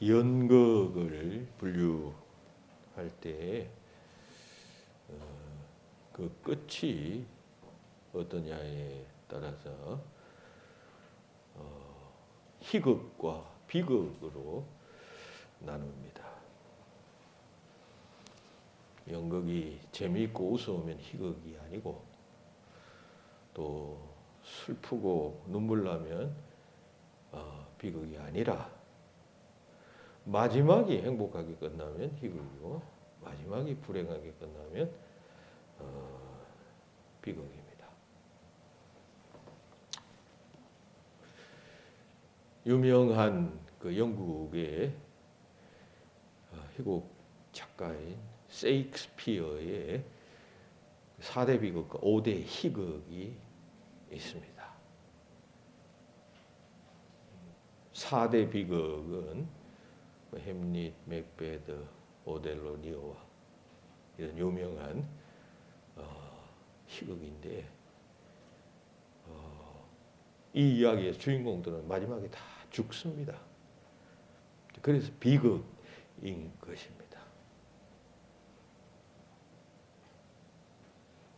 연극을 분류할 때 그 끝이 어떠냐에 따라서 희극과 비극으로 나눕니다. 연극이 재미있고 웃으면 희극이 아니고 또 슬프고 눈물 나면 비극이 아니라 마지막이 행복하게 끝나면 희극이고 마지막이 불행하게 끝나면 비극입니다. 유명한 그 영국의 희곡 작가인 세익스피어의 4대 비극과 5대 희극이 있습니다. 4대 비극은 햄릿, 맥베드, 오델로, 리오와 이런 유명한 희극인데 이 이야기의 주인공들은 마지막에 다 죽습니다. 그래서 비극인 것입니다.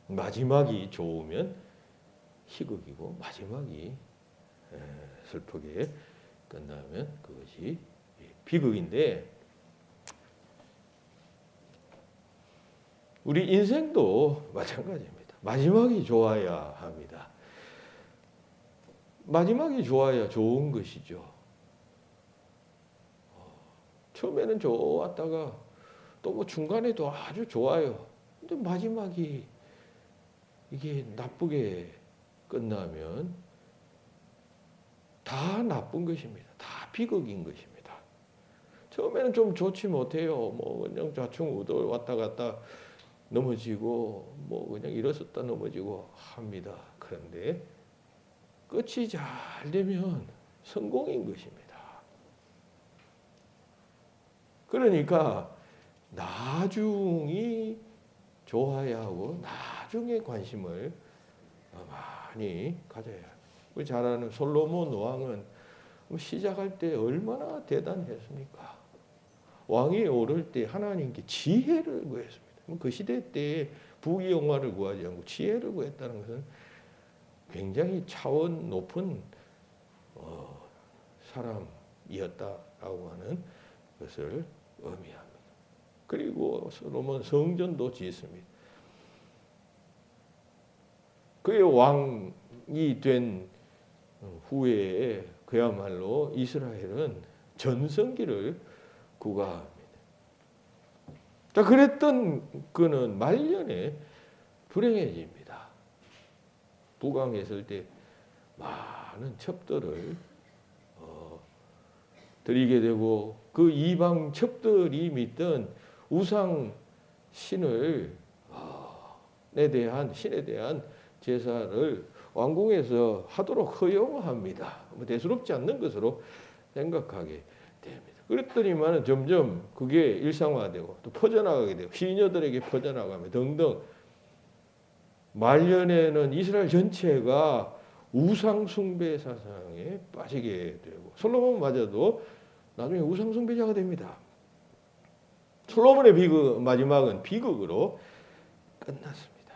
마지막이 좋으면 희극이고 마지막이 슬프게 끝나면 그것이 비극인데 우리 인생도 마찬가지입니다. 마지막이 좋아야 합니다. 마지막이 좋아야 좋은 것이죠. 처음에는 좋았다가 또 뭐 중간에도 아주 좋아요. 근데 마지막이 이게 나쁘게 끝나면 다 나쁜 것입니다. 다 비극인 것입니다. 처음에는 좀 좋지 못해요. 뭐 그냥 좌충우돌 왔다 갔다 넘어지고 뭐 그냥 일어섰다 넘어지고 합니다. 그런데 끝이 잘 되면 성공인 것입니다. 그러니까 나중이 좋아야 하고 나중에 관심을 많이 가져야 합니다. 우리 잘 아는 솔로몬 왕은 시작할 때 얼마나 대단했습니까? 왕이 오를 때 하나님께 지혜를 구했습니다. 그 시대 때 부귀영화를 구하지 않고 지혜를 구했다는 것은 굉장히 차원 높은 사람이었다라고 하는 것을 의미합니다. 그리고 솔로몬 성전도 지었습니다. 그의 왕이 된 후에 그야말로 이스라엘은 전성기를 구가합니다. 자, 그랬던 그는 말년에 불행해집니다. 부강에 있을 때 많은 첩들을 드리게 되고 그 이방 첩들이 믿던 우상 신에 대한 제사를 왕궁에서 하도록 허용합니다. 대수롭지 않는 것으로 생각하게 됩니다. 그랬더니만 점점 그게 일상화되고 또 퍼져나가게 되고 시녀들에게 퍼져나가며 등등 말년에는 이스라엘 전체가 우상 숭배 사상에 빠지게 되고 솔로몬마저도 나중에 우상 숭배자가 됩니다. 솔로몬의 마지막은 비극으로 끝났습니다.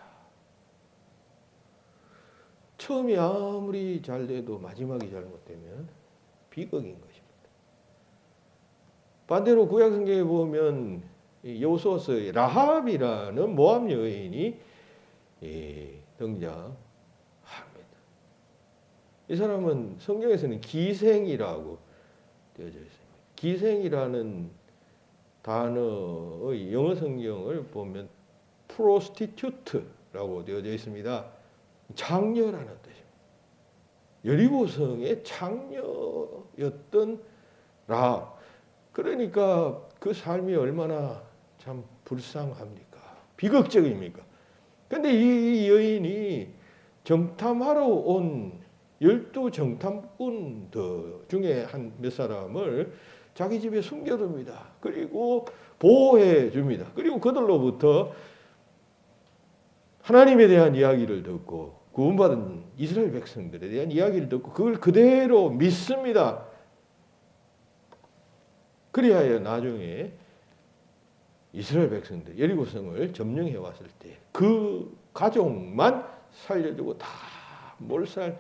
처음이 아무리 잘 돼도 마지막이 잘못되면 비극인 것입니다. 반대로 구약 성경에 보면 여호수아서의 라합이라는 모압 여인이 등장합니다. 이 사람은 성경에서는 기생이라고 되어져 있습니다. 기생이라는 단어의 영어 성경을 보면 prostitute라고 되어져 있습니다. 장녀라는 뜻입니다. 여리고성의 장녀였던 라합. 그러니까 그 삶이 얼마나 참 불쌍합니까? 비극적입니까? 근데 이 여인이 정탐하러 온 12정탐꾼 중에 한 몇 사람을 자기 집에 숨겨둡니다. 그리고 보호해 줍니다. 그리고 그들로부터 하나님에 대한 이야기를 듣고 구원받은 이스라엘 백성들에 대한 이야기를 듣고 그걸 그대로 믿습니다. 그리하여 나중에 이스라엘 백성들 여리고성을 점령해 왔을 때 그 가족만 살려주고 다 몰살시킵니다.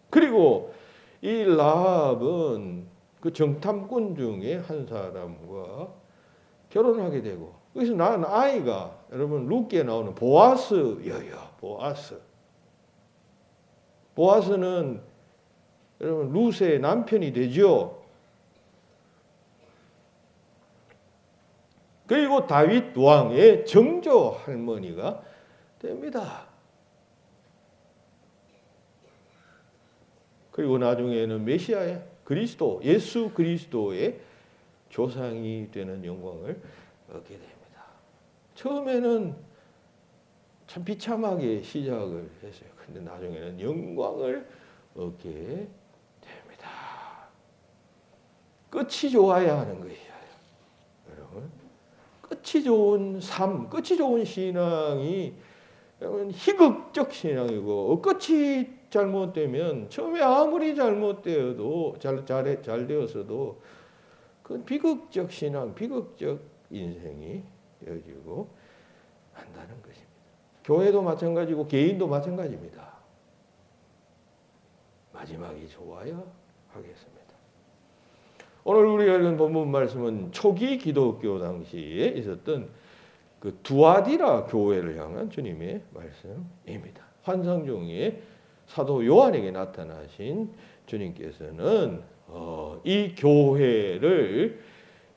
그리고 이 라합은 그 정탐꾼 중에 한 사람과 결혼하게 되고 그래서 낳은 아이가 여러분 룻기에 나오는 보아스여요. 보아스. 보아스는 여러분 룻의 남편이 되죠. 그리고 다윗 왕의 정조 할머니가 됩니다. 그리고 나중에는 메시아의 그리스도, 예수 그리스도의 조상이 되는 영광을 얻게 됩니다. 처음에는 참 비참하게 시작을 했어요. 근데 나중에는 영광을 얻게 됩니다. 끝이 좋아야 하는 것이에요. 여러분, 끝이 좋은 삶, 끝이 좋은 신앙이 여러분 희극적 신앙이고 끝이 잘못되면 처음에 아무리 잘못되어도 잘 되었어도 그건 비극적 신앙, 비극적 인생이 되어지고 한다는 것입니다. 교회도 마찬가지고 개인도 마찬가지입니다. 마지막이 좋아야 하겠습니다. 오늘 우리가 읽은 본문 말씀은 초기 기독교 당시에 있었던 그 두아디라 교회를 향한 주님의 말씀입니다. 환상 중에 사도 요한에게 나타나신 주님께서는 이 교회를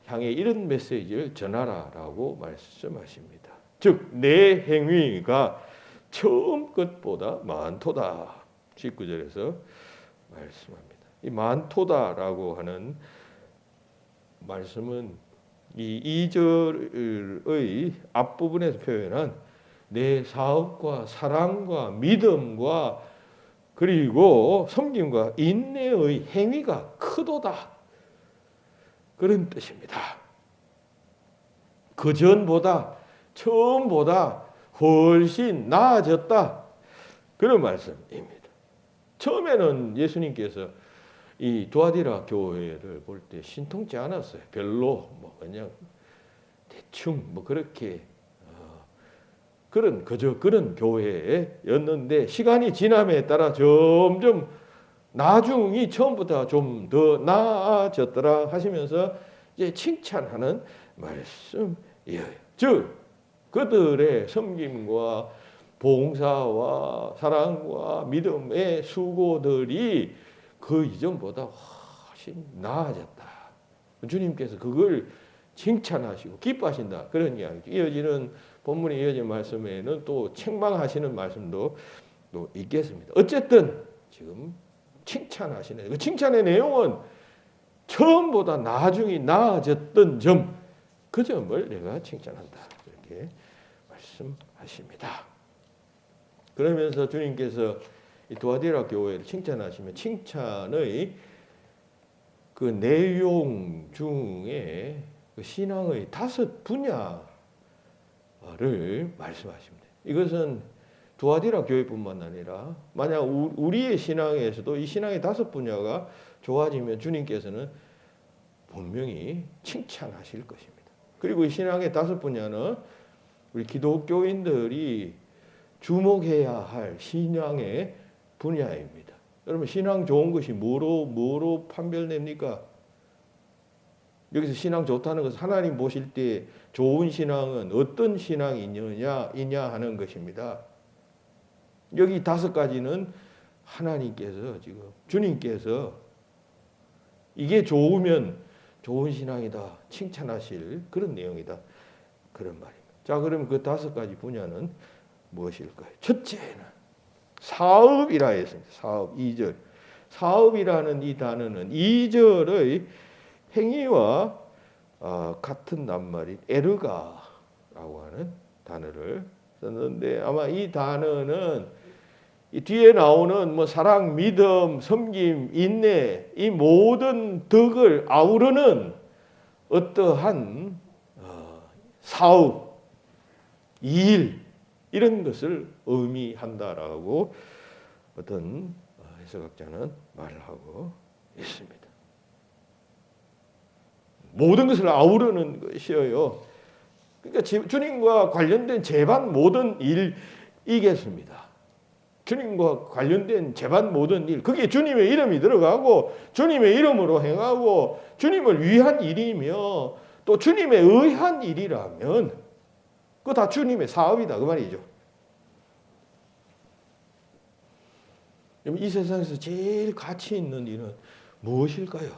향해 이런 메시지를 전하라라고 말씀하십니다. 즉 내 행위가 처음 것보다 많도다. 19절에서 말씀합니다. 이 많도다라고 하는 말씀은 이 2절의 앞부분에서 표현한 내 사업과 사랑과 믿음과 그리고 섬김과 인내의 행위가 크도다. 그런 뜻입니다. 그 전보다 처음보다 훨씬 나아졌다. 그런 말씀입니다. 처음에는 예수님께서 이 두아디라 교회를 볼 때 신통치 않았어요. 별로 그냥 대충 그렇게 그런 교회였는데 시간이 지남에 따라 점점 나중이 처음보다 좀 더 나아졌더라 하시면서 이제 칭찬하는 말씀이에요. 즉 그들의 섬김과 봉사와 사랑과 믿음의 수고들이 그 이전보다 훨씬 나아졌다. 주님께서 그걸 칭찬하시고 기뻐하신다. 그런 이야기죠. 이어지는 본문에 이어진 말씀에는 또 책망하시는 말씀도 또 있겠습니다. 어쨌든 지금 칭찬하시는 그 칭찬의 내용은 처음보다 나중이 나아졌던 점, 그 점을 내가 칭찬한다. 이렇게 말씀하십니다. 그러면서 주님께서 이 두아디라 교회를 칭찬하시면 칭찬의 그 내용 중에 그 신앙의 5 분야를 말씀하십니다. 이것은 두아디라 교회뿐만 아니라 만약 우리의 신앙에서도 이 신앙의 5 분야가 좋아지면 주님께서는 분명히 칭찬하실 것입니다. 그리고 이 신앙의 5 분야는 우리 기독교인들이 주목해야 할 신앙의 분야입니다. 여러분 신앙 좋은 것이 뭐로 판별됩니까? 여기서 신앙 좋다는 것은 하나님 보실 때 좋은 신앙은 어떤 신앙이냐 하는 것입니다. 여기 5 가지는 하나님께서 지금 주님께서 이게 좋으면 좋은 신앙이다 칭찬하실 그런 내용이다 그런 말입니다. 자 그러면 그 5 가지 분야는 무엇일까요? 첫째는 사업이라 했습니다. 사업 2절. 사업이라는 이 단어는 2절의 행위와 같은 낱말인 에르가라고 하는 단어를 썼는데 아마 이 단어는 이 뒤에 나오는 사랑, 믿음, 섬김, 인내 이 모든 덕을 아우르는 어떠한 사업, 일 이런 것을 의미한다라고 어떤 해석학자는 말을 하고 있습니다. 모든 것을 아우르는 것이에요. 그러니까 주님과 관련된 제반 모든 일이겠습니다. 주님과 관련된 제반 모든 일, 그게 주님의 이름이 들어가고 주님의 이름으로 행하고 주님을 위한 일이며 또 주님에 의한 일이라면 그거 다 주님의 사업이다 그 말이죠. 이 세상에서 제일 가치 있는 일은 무엇일까요?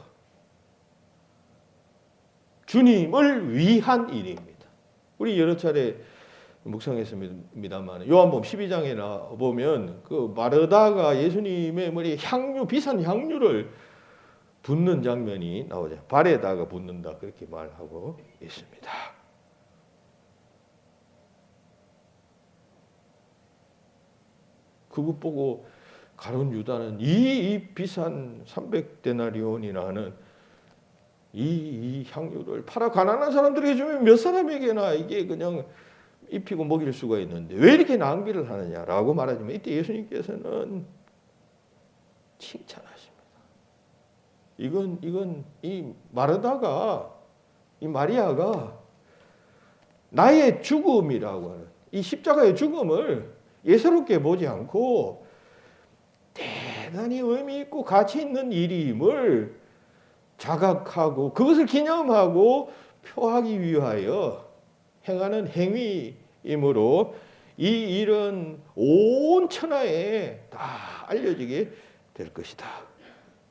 주님을 위한 일입니다. 우리 여러 차례 묵상했습니다만 요한복음 12장에 보면 그 마르다가 예수님의 머리에 비싼 향유를 붓는 장면이 나오죠. 발에다가 붓는다 그렇게 말하고 있습니다. 그것 보고 가룟 유다는 이 비싼 300데나리온이라는 이 향유를 팔아 가난한 사람들에게 주면 몇 사람에게나 이게 그냥 입히고 먹일 수가 있는데 왜 이렇게 낭비를 하느냐라고 말하지만 이때 예수님께서는 칭찬하십니다. 이건 이 마르다가 이 마리아가 나의 죽음이라고 하는 이 십자가의 죽음을 예사롭게 보지 않고 대단히 의미 있고 가치 있는 일임을 자각하고 그것을 기념하고 표하기 위하여 행하는 행위이므로 이 일은 온 천하에 다 알려지게 될 것이다.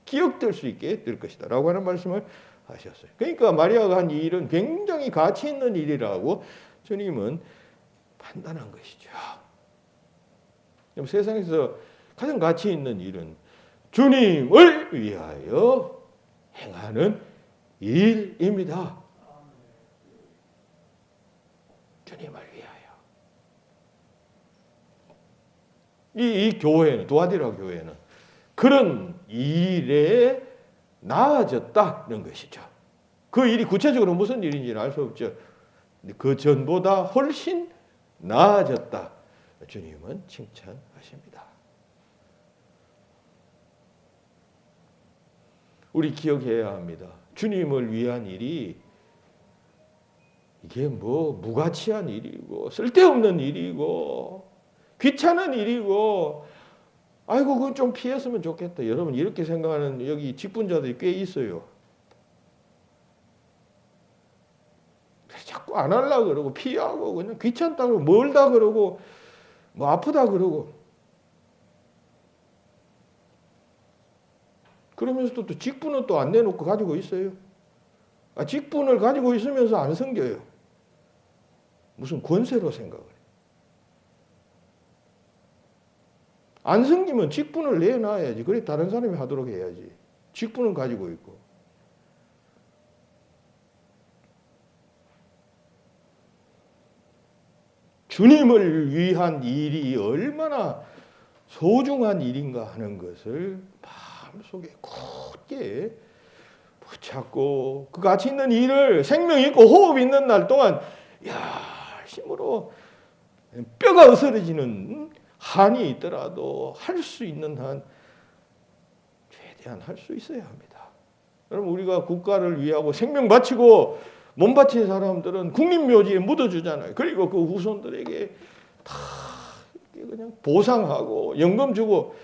기억될 수 있게 될 것이다. 라고 하는 말씀을 하셨어요. 그러니까 마리아가 한 이 일은 굉장히 가치 있는 일이라고 주님은 판단한 것이죠. 세상에서 가장 가치 있는 일은 주님을 위하여 행하는 일입니다. 주님을 위하여. 이 교회는, 두아디라 교회는 그런 일에 나아졌다는 것이죠. 그 일이 구체적으로 무슨 일인지는 알 수 없죠. 그 전보다 훨씬 나아졌다. 주님은 칭찬하십니다. 우리 기억해야 합니다. 주님을 위한 일이 이게 뭐 무가치한 일이고 쓸데없는 일이고 귀찮은 일이고 아이고 그건 좀 피했으면 좋겠다. 여러분 이렇게 생각하는 여기 직분자들이 꽤 있어요. 자꾸 안 하려고 그러고 피하고 그냥 귀찮다 그러고 멀다 그러고 뭐 아프다 그러고 그러면서도 또 직분은 또 안 내놓고 가지고 있어요. 직분을 가지고 있으면서 안 섬겨요. 무슨 권세로 생각을 해요. 안 섬기면 직분을 내놔야지. 그래 다른 사람이 하도록 해야지. 직분은 가지고 있고. 주님을 위한 일이 얼마나 소중한 일인가 하는 것을 마음속에 굳게 붙잡고 그 가치 있는 일을 생명 있고 호흡 있는 날 동안 힘으로 뼈가 으스러지는 한이 있더라도 할 수 있는 한 최대한 할 수 있어야 합니다. 여러분 우리가 국가를 위하고 생명 바치고 몸 바친 사람들은 국립묘지에 묻어주잖아요. 그리고 그 후손들에게 다 그냥 보상하고 연금 주고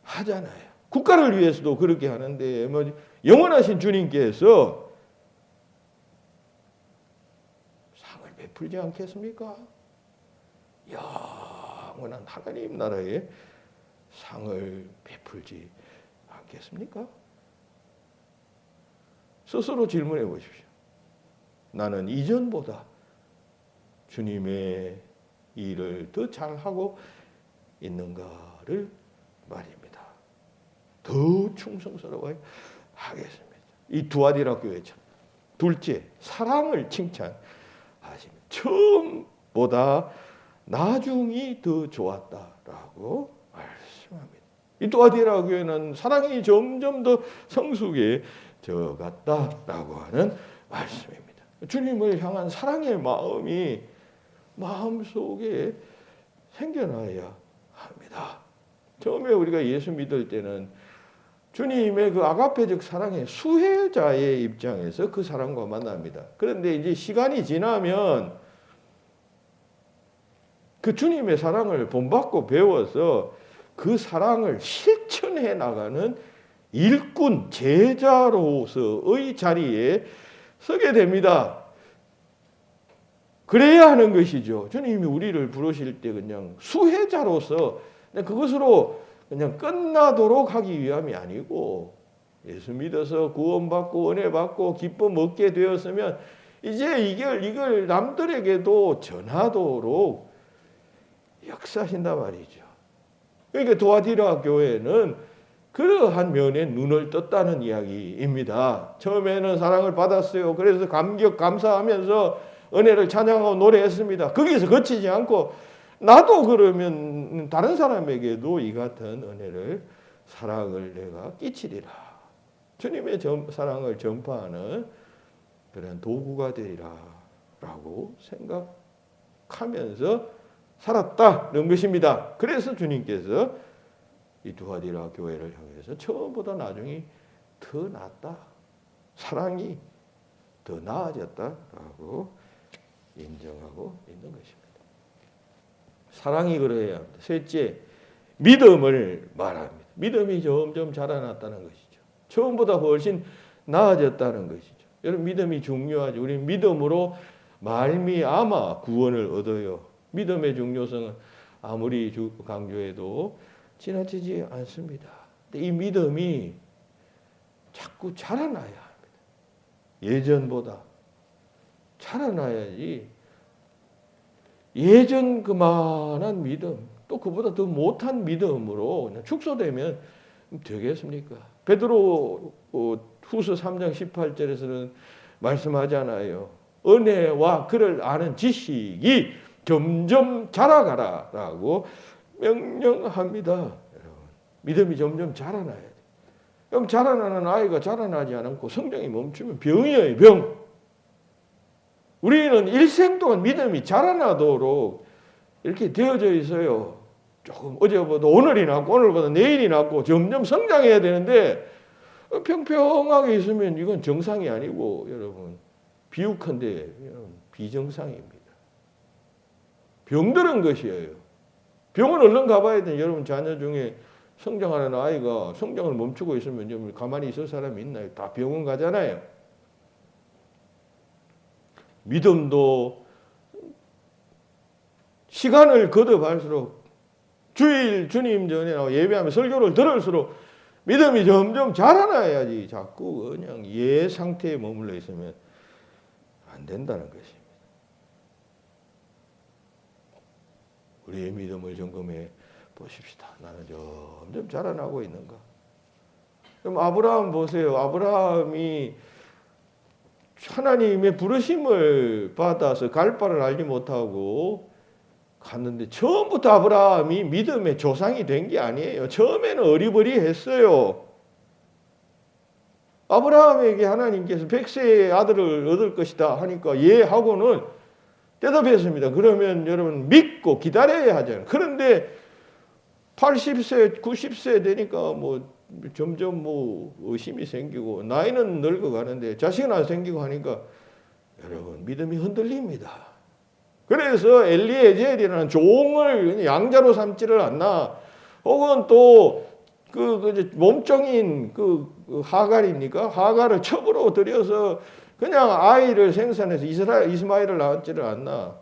하잖아요. 국가를 위해서도 그렇게 하는데 뭐 영원하신 주님께서 상을 베풀지 않겠습니까? 영원한 하나님 나라에 상을 베풀지 않겠습니까? 스스로 질문해 보십시오. 나는 이전보다 주님의 일을 더 잘하고 있는가를 말입니다. 더 충성스러워야 하겠습니다. 이 두아디라 교회처럼 둘째, 사랑을 칭찬하십니다. 처음보다 나중이 더 좋았다라고 말씀합니다. 이 두아디라 교회는 사랑이 점점 더 성숙해져 갔다라고 하는 말씀입니다. 주님을 향한 사랑의 마음이 마음속에 생겨나야 합니다. 처음에 우리가 예수 믿을 때는 주님의 그 아가페적 사랑의 수혜자의 입장에서 그 사람과 만납니다. 그런데 이제 시간이 지나면 그 주님의 사랑을 본받고 배워서 그 사랑을 실천해 나가는 일꾼, 제자로서의 자리에 서게 됩니다. 그래야 하는 것이죠. 주님이 우리를 부르실 때 그냥 수혜자로서 그것으로 그냥 끝나도록 하기 위함이 아니고, 예수 믿어서 구원받고 은혜 받고 기쁨 얻게 되었으면 이제 이걸 남들에게도 전하도록 역사하신단 말이죠. 그러니까 도아디라 교회는 그러한 면에 눈을 떴다는 이야기입니다. 처음에는 사랑을 받았어요. 그래서 감사하면서 은혜를 찬양하고 노래했습니다. 거기서 그치지 않고 나도 그러면 다른 사람에게도 이 같은 은혜를, 사랑을 내가 끼치리라. 주님의 사랑을 전파하는 그런 도구가 되리라 라고 생각하면서 살았다는 것입니다. 그래서 주님께서 이 두아디라 교회를 향해서 처음보다 나중에 더 낫다, 사랑이 더 나아졌다라고 인정하고 있는 것입니다. 사랑이 그러해야 합니다. 셋째, 믿음을 말합니다. 믿음이 점점 자라났다는 것이죠. 처음보다 훨씬 나아졌다는 것이죠. 여러분, 믿음이 중요하죠. 우리는 믿음으로 말미암아 구원을 얻어요. 믿음의 중요성은 아무리 강조해도 지나치지 않습니다. 근데 이 믿음이 자꾸 자라나야 합니다. 예전보다 자라나야지 예전 그만한 믿음, 또 그보다 더 못한 믿음으로 그냥 축소되면 되겠습니까? 베드로 후서 3장 18절에서는 말씀하잖아요. 은혜와 그를 아는 지식이 점점 자라가라라고 명령합니다. 여러분, 믿음이 점점 자라나야 돼. 그럼 자라나는 아이가 자라나지 않고 성장이 멈추면 병이에요, 병. 우리는 일생 동안 믿음이 자라나도록 이렇게 되어져 있어요. 조금 어제보다 오늘이 낫고 오늘보다 내일이 낫고 점점 성장해야 되는데 평평하게 있으면 이건 정상이 아니고, 여러분, 비욱한데 비정상입니다. 병들은 것이에요. 병원 얼른 가봐야 돼. 여러분 자녀 중에 성장하는 아이가 성장을 멈추고 있으면 좀 가만히 있을 사람이 있나요? 다 병원 가잖아요. 믿음도 시간을 거듭할수록, 주일 주님 전에 예배하며 설교를 들을수록 믿음이 점점 자라나야지 자꾸 그냥 예 상태에 머물러 있으면 안 된다는 것입니다. 우리의 믿음을 점검해 보십시다. 나는 점점 자라나고 있는가? 그럼 아브라함 보세요. 아브라함이 하나님의 부르심을 받아서 갈 바를 알지 못하고 갔는데, 처음부터 아브라함이 믿음의 조상이 된 게 아니에요. 처음에는 어리버리했어요. 아브라함에게 하나님께서 100세의 아들을 얻을 것이다 하니까 예 하고는 대답했습니다. 그러면 여러분 믿고 기다려야 하잖아요. 그런데 80세, 90세 되니까 점점 의심이 생기고 나이는 늙어가는데 자식은 안 생기고 하니까 여러분 믿음이 흔들립니다. 그래서 엘리에젤이라는 종을 양자로 삼지를 않나, 혹은 또 몸종인 하갈입니까? 하갈을 첩으로 들여서 그냥 아이를 생산해서 이스마엘을 낳았지를 않나.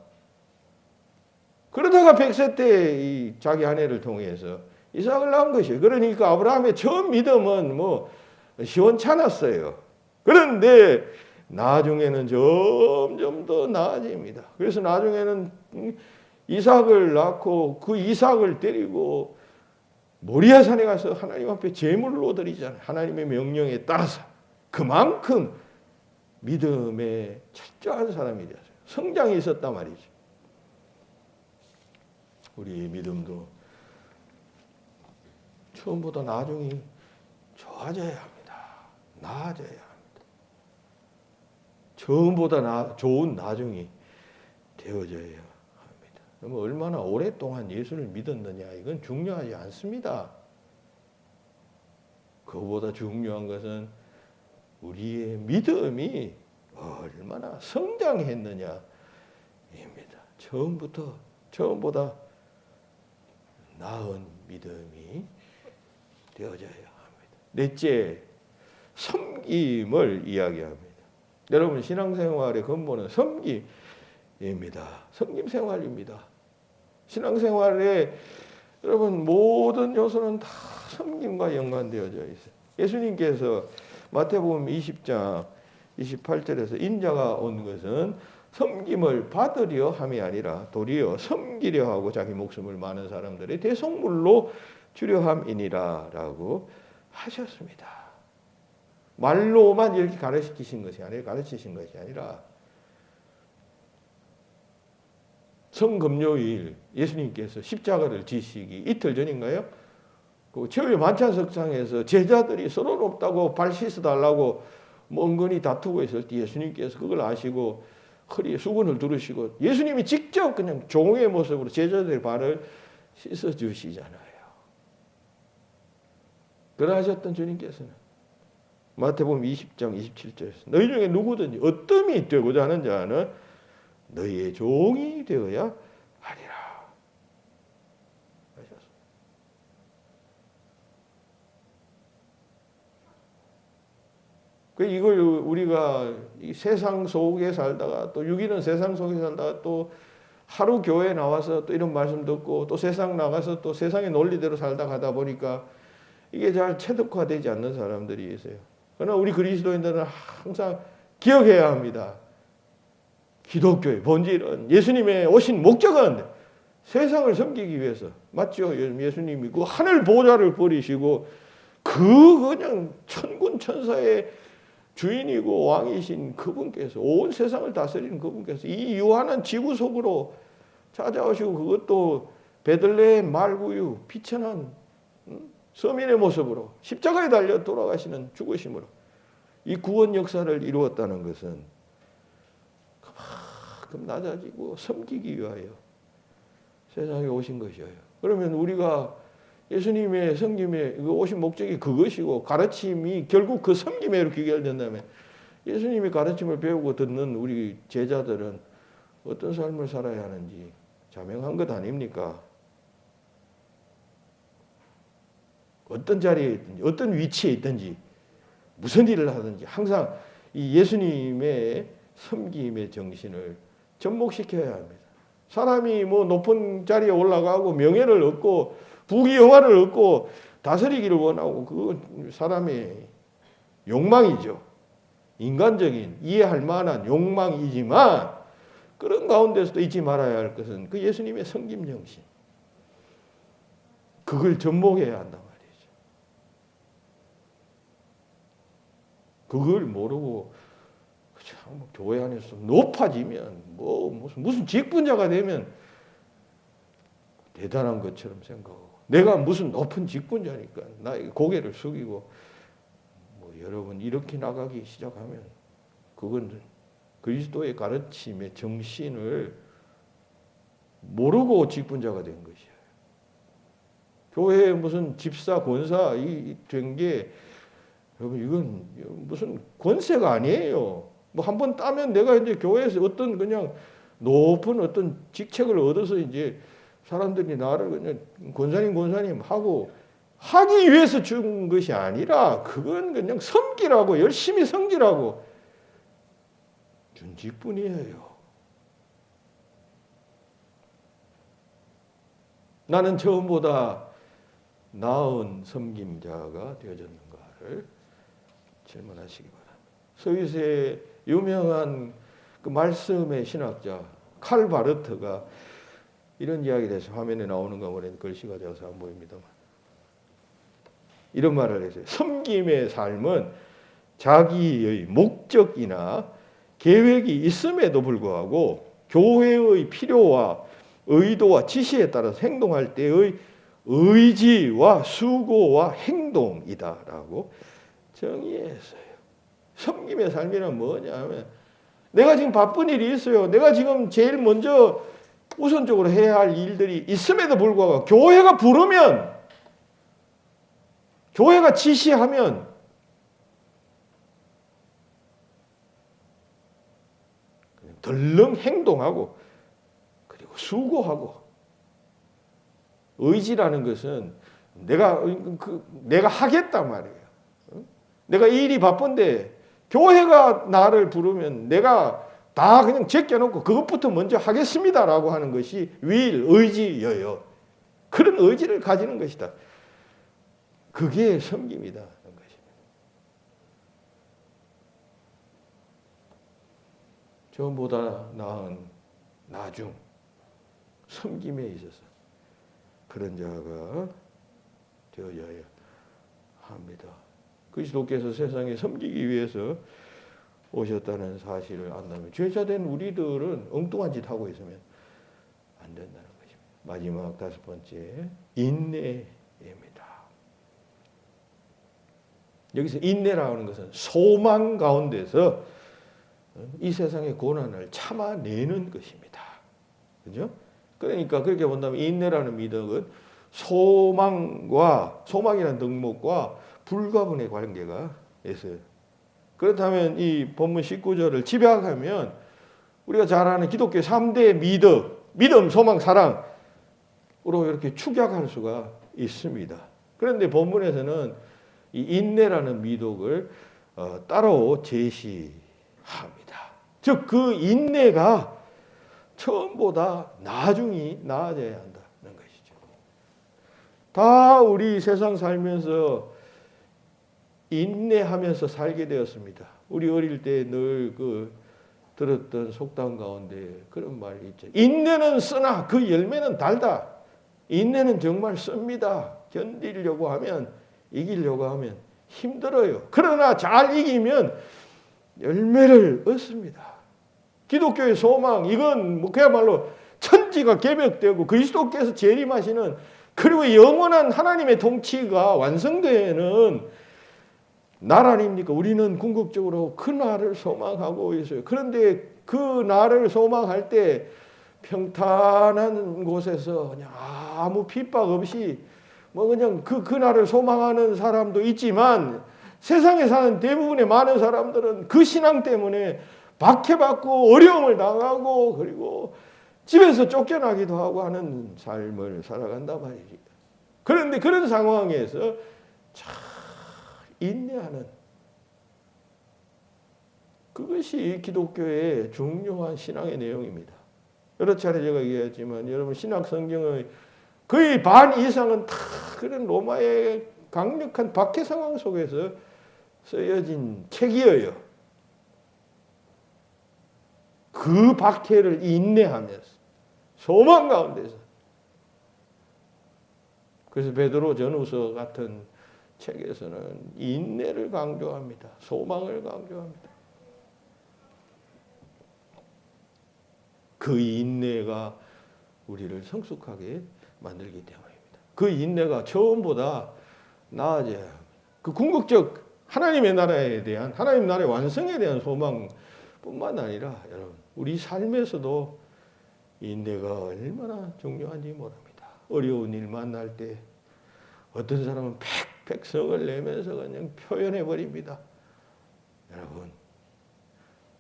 그러다가 100세 때 자기 아내를 통해서 이삭을 낳은 것이에요. 그러니까 아브라함의 처음 믿음은 시원찮았어요. 그런데 나중에는 점점 더 나아집니다. 그래서 나중에는 이삭을 낳고 그 이삭을 데리고 모리아산에 가서 하나님 앞에 제물로 드리잖아요. 하나님의 명령에 따라서. 그만큼 믿음에 철저한 사람이 되었어요. 성장이 있었단 말이죠. 우리의 믿음도 처음보다 나중이 좋아져야 합니다. 나아져야 합니다. 처음보다 좋은 나중이 되어져야 합니다. 그러면 얼마나 오랫동안 예수를 믿었느냐, 이건 중요하지 않습니다. 그보다 중요한 것은 우리의 믿음이 얼마나 성장했느냐입니다. 처음보다 나은 믿음이 되어져야 합니다. 넷째, 섬김을 이야기합니다. 여러분, 신앙생활의 근본은 섬김입니다. 섬김 생활입니다. 신앙생활에 여러분 모든 요소는 다 섬김과 연관되어져 있어요. 예수님께서 마태복음 20장 28절에서 인자가 온 것은 섬김을 받으려 함이 아니라 도리어 섬기려 하고 자기 목숨을 많은 사람들의 대속물로 주려 함이니라 라고 하셨습니다. 말로만 이렇게 가르치신 것이 아니라 성금요일 예수님께서 십자가를 지시기 이틀 전인가요? 그 최후의 만찬석상에서 제자들이 서로 높다고 발 씻어달라고 멍건히 다투고 있을 때 예수님께서 그걸 아시고 허리에 수건을 두르시고 예수님이 직접 그냥 종의 모습으로 제자들의 발을 씻어주시잖아요. 그러하셨던 주님께서는 마태복음 20장 27절에서 너희 중에 누구든지 어뜸이 되고자 하는 자는 너희의 종이 되어야 하리라 하셨습니다. 이걸 우리가 이 세상 속에 살다가 또 유기는 세상 속에 살다가 또 하루 교회 나와서 또 이런 말씀 듣고 또 세상 나가서 또 세상의 논리대로 살다 가다 보니까 이게 잘 체득화되지 않는 사람들이 있어요. 그러나 우리 그리스도인들은 항상 기억해야 합니다. 기독교의 본질은 예수님의 오신 목적은 세상을 섬기기 위해서 맞죠? 예수님이 그 하늘 보좌를 버리시고 그냥 천군 천사의 주인이고 왕이신 그분께서 온 세상을 다스리는 그분께서 이 유한한 지구 속으로 찾아오시고 그것도 베들레헴 말구유 비천한 서민의 모습으로 십자가에 달려 돌아가시는 죽으심으로 이 구원 역사를 이루었다는 것은 그만큼 낮아지고 섬기기 위하여 세상에 오신 것이에요. 그러면 우리가 예수님의 섬김에 오신 목적이 그것이고 가르침이 결국 그 섬김에 귀결된다면 예수님의 가르침을 배우고 듣는 우리 제자들은 어떤 삶을 살아야 하는지 자명한 것 아닙니까? 어떤 자리에 있든지 어떤 위치에 있든지 무슨 일을 하든지 항상 이 예수님의 섬김의 정신을 접목시켜야 합니다. 사람이 뭐 높은 자리에 올라가고 명예를 얻고 부귀영화를 얻고 다스리기를 원하고 그건 사람의 욕망이죠. 인간적인 이해할 만한 욕망이지만 그런 가운데서도 잊지 말아야 할 것은 그 예수님의 섬김 정신. 그걸 접목해야 한단 말이죠. 그걸 모르고 참 교회 안에서 높아지면 뭐 무슨 직분자가 되면 대단한 것처럼 생각하고 내가 무슨 높은 직분자니까 나 고개를 숙이고 뭐 여러분 이렇게 나가기 시작하면 그건 그리스도의 가르침의 정신을 모르고 직분자가 된 것이에요. 교회에 무슨 집사 권사 된 게 여러분 이건 무슨 권세가 아니에요. 뭐 한 번 따면 내가 이제 교회에서 어떤 그냥 높은 어떤 직책을 얻어서 이제 사람들이 나를 그냥 권사님 하고 하기 위해서 준 것이 아니라 그건 그냥 섬기라고 열심히 섬기라고 준 직분이에요. 나는 처음보다 나은 섬김자가 되어졌는가를 질문하시기 바랍니다. 스위스의 유명한 그 말씀의 신학자 칼 바르트가 이런 이야기에 대해서 화면에 나오는가 모르겠는데 글씨가 되어서 안 보입니다만 이런 말을 했어요. 섬김의 삶은 자기의 목적이나 계획이 있음에도 불구하고 교회의 필요와 의도와 지시에 따라서 행동할 때의 의지와 수고와 행동이다라고 정의했어요. 섬김의 삶이란 뭐냐면 내가 지금 바쁜 일이 있어요. 내가 지금 제일 먼저 우선적으로 해야 할 일들이 있음에도 불구하고 교회가 부르면 교회가 지시하면 덜렁 행동하고 그리고 수고하고. 의지라는 것은 내가 하겠단 말이에요. 내가 일이 바쁜데 교회가 나를 부르면 내가 다 그냥 제껴놓고 그것부터 먼저 하겠습니다라고 하는 것이 의지여요. 그런 의지를 가지는 것이다. 그게 섬김이다. 전보다 나은 나중 섬김에 있어서 그런 자가 되어야 합니다. 그리스도께서 세상에 섬기기 위해서 오셨다는 사실을 안다면 죄자된 우리들은 엉뚱한 짓 하고 있으면 안 된다는 것입니다. 마지막 다섯 번째, 인내입니다. 여기서 인내라는 것은 소망 가운데서 이 세상의 고난을 참아내는 것입니다. 그죠? 그러니까 그렇게 본다면 인내라는 미덕은 소망이라는 덕목과 불가분의 관계가 있어요. 그렇다면 이 본문 19절을 집약하면 우리가 잘 아는 기독교 3대 믿음, 소망, 사랑으로 이렇게 축약할 수가 있습니다. 그런데 본문에서는 이 인내라는 미덕을 따로 제시합니다. 즉 그 인내가 처음보다 나중이 나아져야 한다는 것이죠. 다 우리 세상 살면서 인내하면서 살게 되었습니다. 우리 어릴 때 늘 들었던 속담 가운데 그런 말이 있죠. 인내는 쓰나 그 열매는 달다. 인내는 정말 씁니다. 견디려고 하면, 이기려고 하면 힘들어요. 그러나 잘 이기면 열매를 얻습니다. 기독교의 소망, 이건 그야말로 천지가 개벽되고 그리스도께서 재림하시는, 그리고 영원한 하나님의 통치가 완성되는 날 아닙니까? 우리는 궁극적으로 그 날을 소망하고 있어요. 그런데 그 날을 소망할 때 평탄한 곳에서 그냥 아무 핍박 없이 그냥 그 날을 소망하는 사람도 있지만, 세상에 사는 대부분의 많은 사람들은 그 신앙 때문에 박해받고 어려움을 당하고 그리고 집에서 쫓겨나기도 하고 하는 삶을 살아간단 말이지. 그런데 그런 상황에서 잘 인내하는, 그것이 기독교의 중요한 신앙의 내용입니다. 여러 차례 제가 얘기했지만 여러분 신약 성경의 거의 반 이상은 다 그런 로마의 강력한 박해 상황 속에서 쓰여진 책이에요. 그 박해를 인내하면서 소망 가운데서. 그래서 베드로 전후서 같은 책에서는 인내를 강조합니다. 소망을 강조합니다. 그 인내가 우리를 성숙하게 만들기 때문입니다. 그 인내가 처음보다 나아져야 합니다. 그 궁극적 하나님의 나라에 대한, 하나님 나라의 완성에 대한 소망뿐만 아니라 여러분 우리 삶에서도 인내가 얼마나 중요한지 모릅니다. 어려운 일 만날 때 어떤 사람은 팩팩 성을 내면서 그냥 표현해 버립니다. 여러분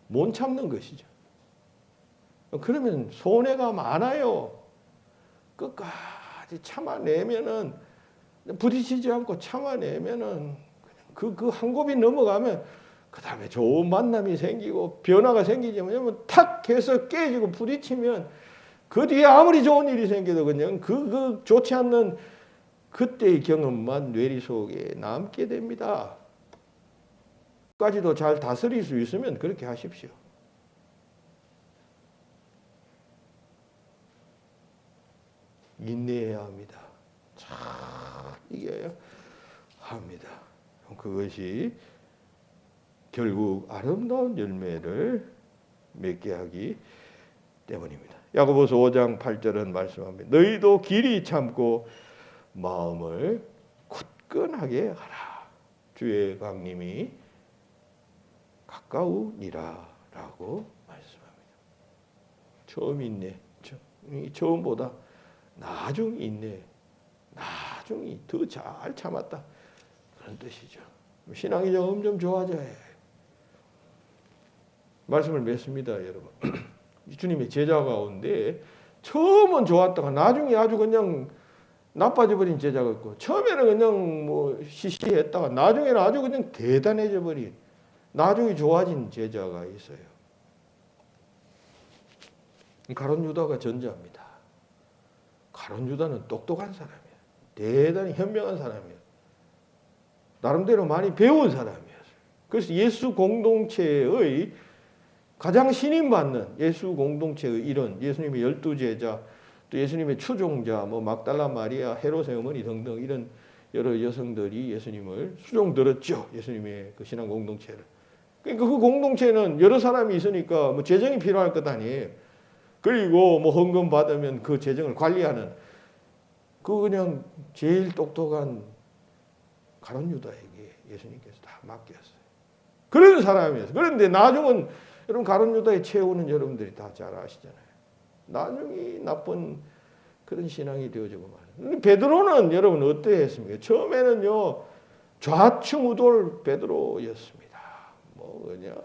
못 참는 것이죠. 그러면 손해가 많아요. 끝까지 참아내면은, 부딪히지 않고 참아내면은 그 한 곱이 넘어가면 그 다음에 좋은 만남이 생기고 변화가 생기지만 탁 해서 깨지고 부딪히면 그 뒤에 아무리 좋은 일이 생겨도 그냥 그 좋지 않는 그때의 경험만 뇌리 속에 남게 됩니다. 까지도 잘 다스릴 수 있으면 그렇게 하십시오. 인내해야 합니다. 잘 이겨야 합니다. 그것이 결국 아름다운 열매를 맺게 하기 때문입니다. 야고보서 5장 8절은 말씀합니다. 너희도 길이 참고 마음을 굳건하게 하라. 주의 강림이 가까우니라 라고 말씀합니다. 처음 인내, 처음보다 나중 인내, 나중이 더 잘 참았다. 그런 뜻이죠. 신앙이 점점 좋아져야 해요. 말씀을 맺습니다, 여러분. 주님의 제자 가운데 처음은 좋았다가 나중에 아주 그냥 나빠져 버린 제자가 있고, 처음에는 그냥 뭐 시시했다가 나중에는 아주 그냥 대단해져 버린, 나중에 좋아진 제자가 있어요. 가룟 유다가 전자입니다. 가룟 유다는 똑똑한 사람이에요. 대단히 현명한 사람이에요. 나름대로 많이 배운 사람이었어요. 그래서 예수 공동체의 가장 신임받는 예수 공동체의 일원, 예수님의 12제자, 또 예수님의 추종자, 뭐 막달라 마리아, 헤롯의 어머니 등등 이런 여러 여성들이 예수님을 수종 들었죠. 예수님의 그 신앙 공동체를. 그러니까 그 공동체는 여러 사람이 있으니까 뭐 재정이 필요할 것 아니에요. 그리고 뭐 헌금 받으면 그 재정을 관리하는 그 그냥 제일 똑똑한 가룟 유다에게 예수님께서 다 맡겼어요. 그런 사람이었어요. 그런데 나중은 여러분 가룟 유다의 최후는 여러분들이 다 잘 아시잖아요. 나중에 나쁜 그런 신앙이 되어지고 말이에요. 베드로는 여러분 어떠했습니까? 처음에는요 좌충우돌 베드로였습니다. 뭐 그냥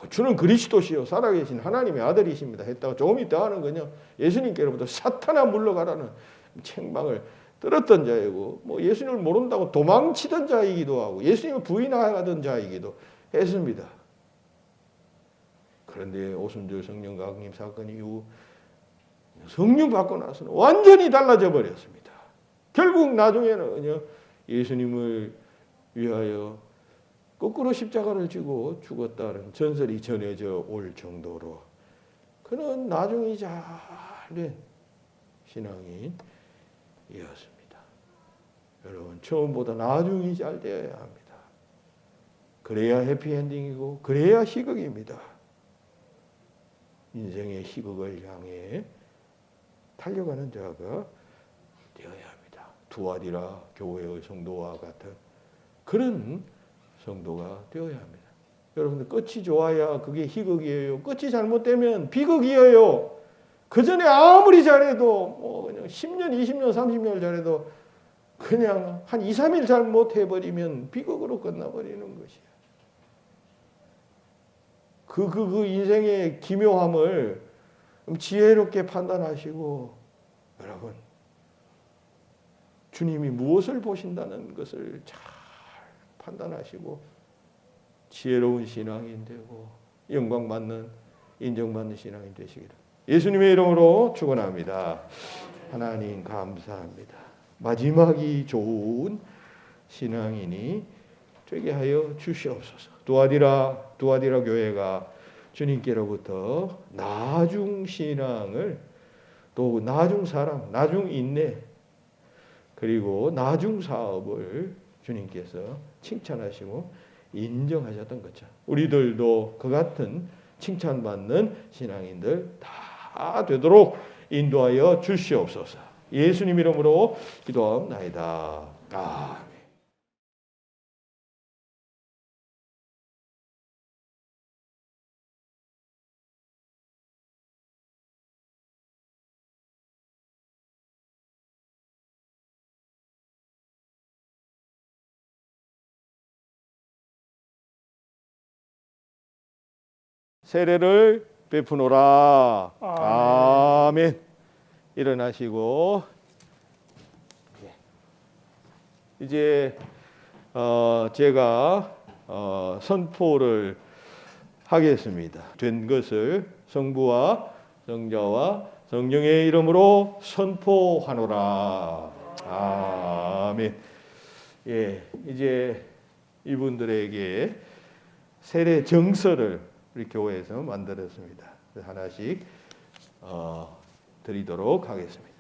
주는 그리스도시요 살아계신 하나님의 아들이십니다 했다가 조금 있다가는 그냥 예수님께로부터 사탄아 물러가라는 책망을 들었던 자이고, 뭐 예수님을 모른다고 도망치던 자이기도 하고 예수님을 부인하던 자이기도 했습니다. 그런데 오순절 성령 강림 사건 이후 성령 받고 나서는 완전히 달라져 버렸습니다. 결국 나중에는 예수님을 위하여 거꾸로 십자가를 지고 죽었다는 전설이 전해져 올 정도로 그는 나중에 잘된 신앙인이었습니다. 여러분 처음보다 나중이 잘 되어야 합니다. 그래야 해피엔딩이고 그래야 희극입니다. 인생의 희극을 향해 달려가는 자가 되어야 합니다. 두아디라 교회의 성도와 같은 그런 성도가 되어야 합니다. 여러분들 끝이 좋아야 그게 희극이에요. 끝이 잘못되면 비극이에요. 그 전에 아무리 잘해도 뭐 그냥 10년, 20년, 30년 잘해도 그냥 한 2, 3일 잘못해버리면 비극으로 끝나버리는 것이야. 그 인생의 기묘함을 지혜롭게 판단하시고 여러분 주님이 무엇을 보신다는 것을 잘 판단하시고 지혜로운 신앙인 되고 영광받는 인정받는 신앙인 되시기를 예수님의 이름으로 축원합니다. 하나님 감사합니다. 마지막이 좋은 신앙인이 되게 하여 주시옵소서. 두아디라 교회가 주님께로부터 나중 신앙을 또 나중 사랑, 나중 인내 그리고 나중 사업을 주님께서 칭찬하시고 인정하셨던 것처럼 우리들도 그 같은 칭찬받는 신앙인들 다 되도록 인도하여 주시옵소서. 예수님 이름으로 기도하옵나이다. 아멘. 세례를 베푸노라. 아멘. 일어나시고 이제 제가 선포를 하겠습니다. 된 것을 성부와 성자와 성령의 이름으로 선포하노라. 아멘. 예, 이제 이분들에게 세례 정서를 우리 교회에서 만들었습니다. 하나씩 드리도록 하겠습니다.